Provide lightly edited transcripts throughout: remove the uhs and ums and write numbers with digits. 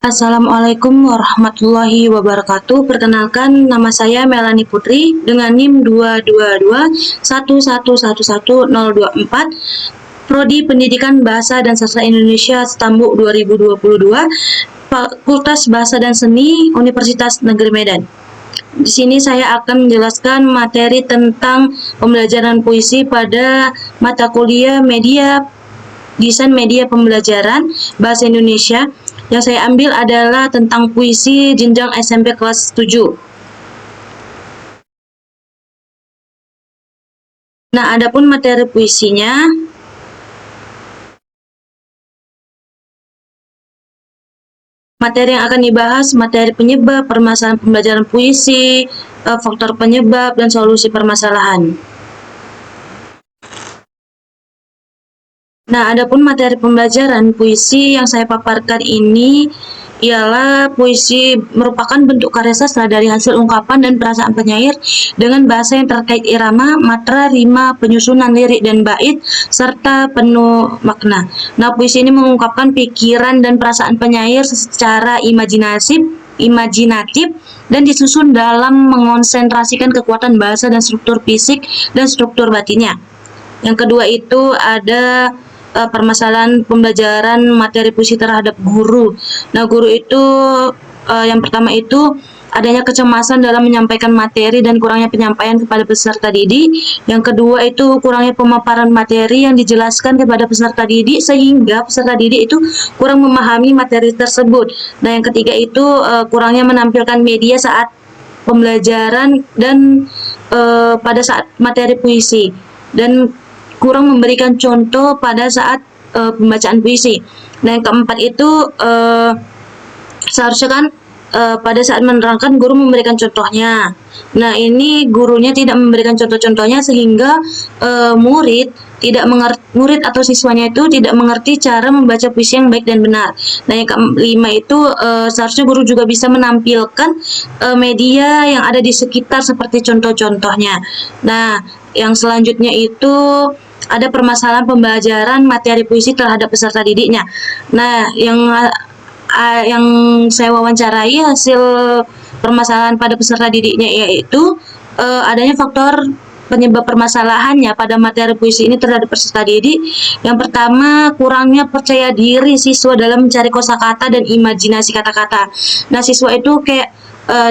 Assalamualaikum warahmatullahi wabarakatuh. Perkenalkan, nama saya Melani Putri dengan NIM 22211111024, Prodi Pendidikan Bahasa dan Sastra Indonesia Stambuk 2022, Fakultas Bahasa dan Seni Universitas Negeri Medan. Di sini saya akan menjelaskan materi tentang pembelajaran puisi pada mata kuliah Desain Media Pembelajaran Bahasa Indonesia. Yang saya ambil adalah tentang puisi jenjang SMP kelas 7. Nah, adapun materi puisinya, materi yang akan dibahas materi penyebab, permasalahan pembelajaran puisi, faktor penyebab, dan solusi permasalahan. Nah, adapun materi pembelajaran puisi yang saya paparkan ini ialah puisi merupakan bentuk karya sastra dari hasil ungkapan dan perasaan penyair dengan bahasa yang terkait irama, matra, rima, penyusunan lirik dan bait, serta penuh makna. Nah, puisi ini mengungkapkan pikiran dan perasaan penyair secara imajinatif dan disusun dalam mengonsentrasikan kekuatan bahasa dan struktur fisik dan struktur batinnya. Yang kedua itu ada permasalahan pembelajaran materi puisi terhadap guru. Nah, guru itu yang pertama itu adanya kecemasan dalam menyampaikan materi dan kurangnya penyampaian kepada peserta didik. Yang kedua itu kurangnya pemaparan materi yang dijelaskan kepada peserta didik sehingga peserta didik itu kurang memahami materi tersebut. Nah, yang ketiga itu kurangnya menampilkan media saat pembelajaran dan pada saat materi puisi, dan kurang memberikan contoh pada saat pembacaan puisi. Nah, yang keempat itu seharusnya kan pada saat menerangkan guru memberikan contohnya. Nah, ini gurunya tidak memberikan contoh-contohnya sehingga murid atau siswanya itu tidak mengerti cara membaca puisi yang baik dan benar. Nah, yang kelima itu seharusnya guru juga bisa menampilkan media yang ada di sekitar seperti contoh-contohnya. Nah, yang selanjutnya itu ada permasalahan pembelajaran materi puisi terhadap peserta didiknya. Nah, yang saya wawancarai hasil permasalahan pada peserta didiknya yaitu adanya faktor penyebab permasalahannya pada materi puisi ini terhadap peserta didik. Yang pertama, kurangnya percaya diri siswa dalam mencari kosakata dan imajinasi kata-kata. Nah, siswa itu kayak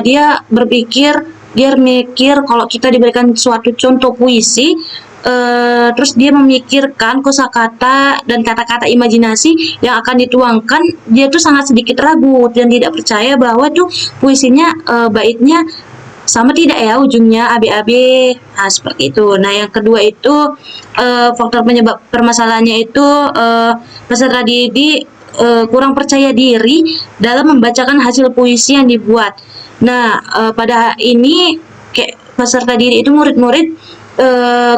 dia mikir kalau kita diberikan suatu contoh puisi, terus dia memikirkan kosakata dan kata-kata imajinasi yang akan dituangkan, dia tuh sangat sedikit ragu dan tidak percaya bahwa tuh puisinya baitnya sama tidak ya ujungnya AB. Nah, seperti itu. Nah, yang kedua itu faktor penyebab permasalahannya itu peserta didik kurang percaya diri dalam membacakan hasil puisi yang dibuat. Nah, pada ini kayak peserta didik itu murid-murid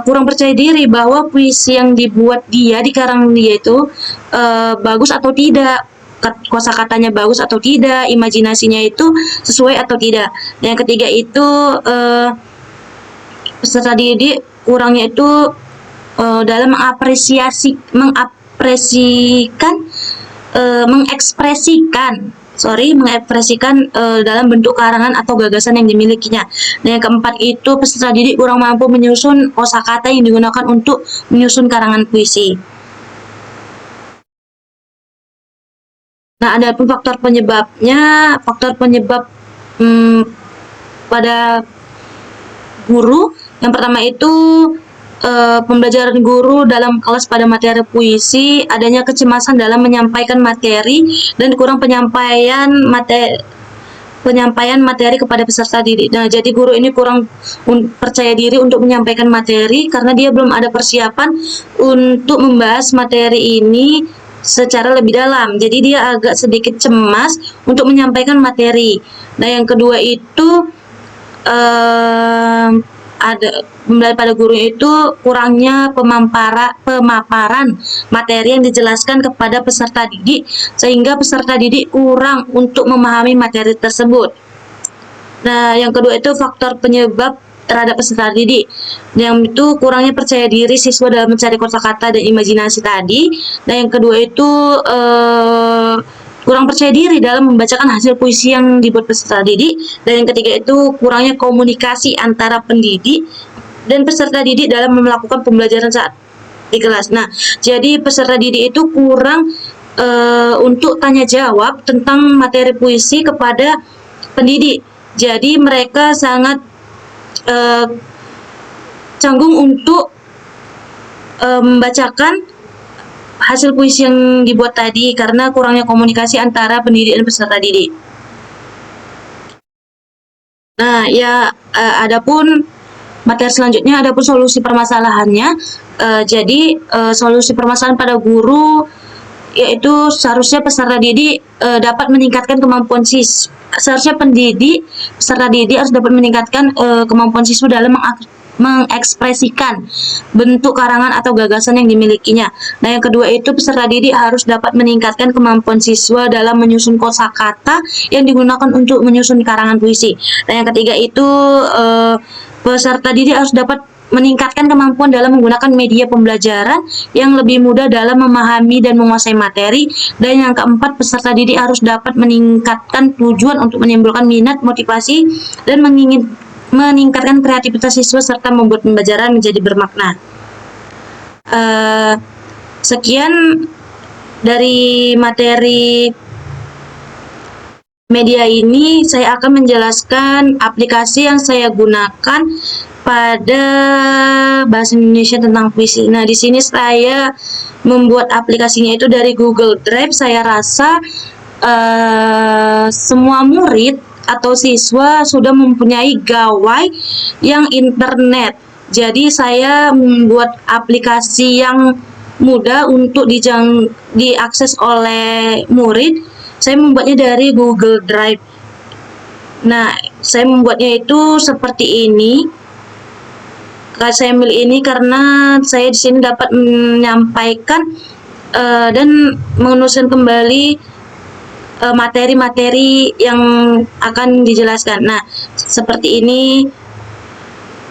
kurang percaya diri bahwa puisi yang dibuat dikarang dia itu bagus atau tidak, kosakatanya bagus atau tidak, imajinasinya itu sesuai atau tidak. Dan yang ketiga itu peserta didik kurangnya itu dalam mengekspresikan dalam bentuk karangan atau gagasan yang dimilikinya. Nah, yang keempat itu peserta didik kurang mampu menyusun kosakata yang digunakan untuk menyusun karangan puisi. Nah, ada pun faktor penyebab pada guru. Yang pertama itu pembelajaran guru dalam kelas pada materi puisi, adanya kecemasan dalam menyampaikan materi dan kurang penyampaian materi kepada peserta didik. Nah, jadi guru ini kurang percaya diri untuk menyampaikan materi karena dia belum ada persiapan untuk membahas materi ini secara lebih dalam. Jadi dia agak sedikit cemas untuk menyampaikan materi. Nah, yang kedua itu ada pada guru itu kurangnya pemaparan materi yang dijelaskan kepada peserta didik sehingga peserta didik kurang untuk memahami materi tersebut. Nah, yang kedua itu faktor penyebab terhadap peserta didik, yang itu kurangnya percaya diri siswa dalam mencari kosakata dan imajinasi tadi. Nah, yang kedua itu kurang percaya diri dalam membacakan hasil puisi yang dibuat peserta didik, dan yang ketiga itu kurangnya komunikasi antara pendidik dan peserta didik dalam melakukan pembelajaran saat di kelas. Nah, jadi peserta didik itu kurang untuk tanya jawab tentang materi puisi kepada pendidik. Jadi mereka sangat canggung untuk membacakan hasil puisi yang dibuat tadi karena kurangnya komunikasi antara pendidik dan peserta didik. Nah, ya adapun materi selanjutnya, adapun solusi permasalahannya. Jadi solusi permasalahan pada guru yaitu seharusnya peserta didik dapat meningkatkan kemampuan siswa. Seharusnya peserta didik harus dapat meningkatkan kemampuan siswa dalam mengekspresikan bentuk karangan atau gagasan yang dimilikinya. Nah, yang kedua itu peserta didik harus dapat meningkatkan kemampuan siswa dalam menyusun kosakata yang digunakan untuk menyusun karangan puisi. Nah, yang ketiga itu peserta didik harus dapat meningkatkan kemampuan dalam menggunakan media pembelajaran yang lebih mudah dalam memahami dan menguasai materi. Dan yang keempat, peserta didik harus dapat meningkatkan tujuan untuk menimbulkan minat, motivasi, dan meningkatkan kreativitas siswa serta membuat pembelajaran menjadi bermakna. Sekian dari materi media ini. Saya akan menjelaskan aplikasi yang saya gunakan pada bahasa Indonesia tentang puisi. Nah, di sini saya membuat aplikasinya itu dari Google Drive. Saya rasa semua murid atau siswa sudah mempunyai gawai yang internet. Jadi saya membuat aplikasi yang mudah untuk diakses oleh murid. Saya membuatnya dari Google Drive. Nah, saya membuatnya itu seperti ini. Saya ambil ini karena saya di sini dapat menyampaikan dan menuliskan kembali materi-materi yang akan dijelaskan. Nah, seperti ini.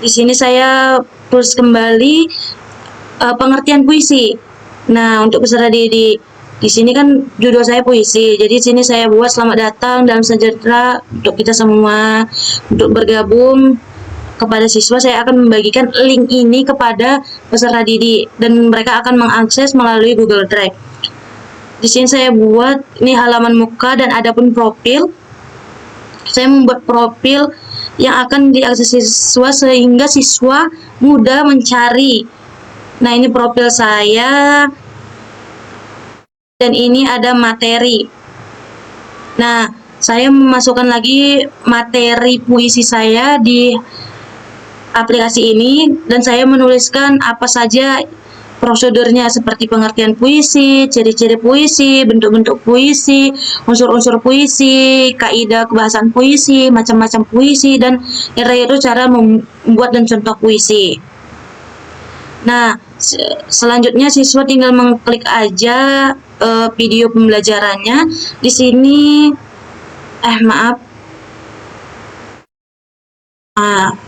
Di sini saya tulis kembali pengertian puisi. Nah, untuk peserta didik, di sini kan judul saya puisi. Jadi di sini saya buat selamat datang dalam sejahtera untuk kita semua. Untuk bergabung kepada siswa, saya akan membagikan link ini kepada peserta didik dan mereka akan mengakses melalui Google Drive. Di sini saya buat ini halaman muka dan adapun profil. Saya membuat profil yang akan diakses siswa sehingga siswa mudah mencari. Nah, ini profil saya dan ini ada materi. Nah, saya memasukkan lagi materi puisi saya di aplikasi ini dan saya menuliskan apa saja prosedurnya seperti pengertian puisi, ciri-ciri puisi, bentuk-bentuk puisi, unsur-unsur puisi, kaidah kebahasaan puisi, macam-macam puisi, dan itu cara membuat dan contoh puisi. Nah, selanjutnya siswa tinggal mengklik aja video pembelajarannya. Di sini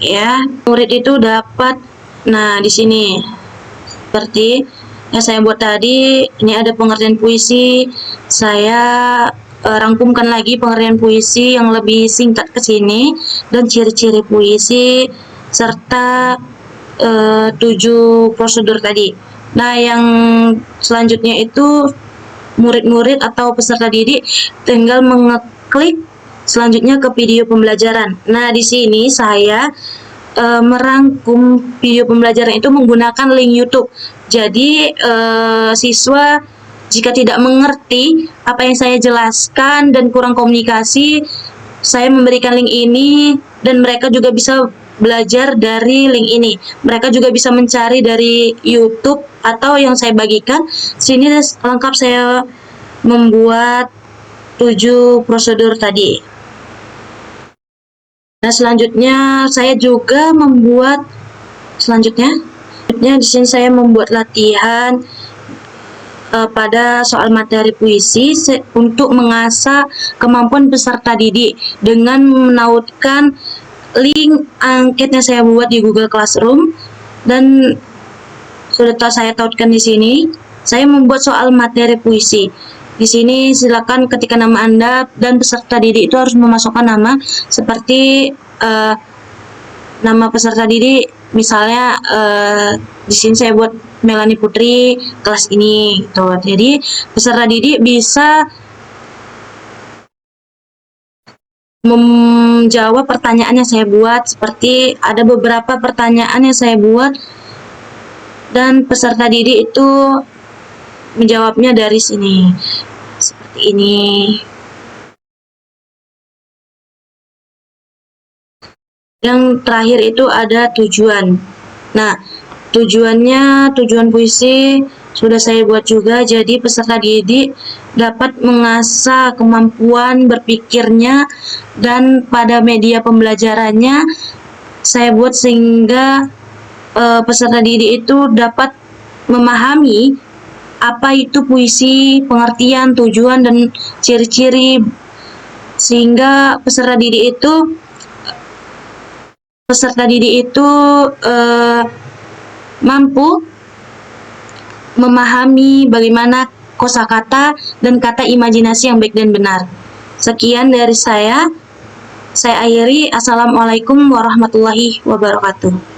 ya, murid itu dapat. Nah, di sini seperti yang saya buat tadi, ini ada pengertian puisi. Saya rangkumkan lagi pengertian puisi yang lebih singkat ke sini dan ciri-ciri puisi serta 7 prosedur tadi. Nah, yang selanjutnya itu murid-murid atau peserta didik tinggal mengeklik selanjutnya ke video pembelajaran. Nah, di sini saya merangkum video pembelajaran itu menggunakan link YouTube. Jadi siswa jika tidak mengerti apa yang saya jelaskan dan kurang komunikasi, saya memberikan link ini dan mereka juga bisa belajar dari link ini. Mereka juga bisa mencari dari YouTube atau yang saya bagikan. Sini lengkap saya membuat 7 prosedur tadi. Nah, selanjutnya saya juga membuat di sini saya membuat latihan pada soal materi puisi untuk mengasah kemampuan peserta didik dengan menautkan link angket yang saya buat di Google Classroom dan sudah saya tautkan di sini. Saya membuat soal materi puisi. Di sini silakan ketika nama Anda dan peserta didik itu harus memasukkan nama seperti nama peserta didik, misalnya di sini saya buat Melani Putri kelas ini gitu. Jadi peserta didik bisa menjawab pertanyaan yang saya buat, seperti ada beberapa pertanyaan yang saya buat dan peserta didik itu menjawabnya dari sini seperti ini. Yang terakhir itu ada tujuan. Nah, tujuan puisi sudah saya buat juga, jadi peserta didik dapat mengasah kemampuan berpikirnya dan pada media pembelajarannya saya buat sehingga peserta didik itu dapat memahami apa itu puisi, pengertian, tujuan, dan ciri-ciri, sehingga peserta didik itu mampu memahami bagaimana kosakata dan kata imajinasi yang baik dan benar. Sekian dari saya akhiri. Assalamualaikum warahmatullahi wabarakatuh.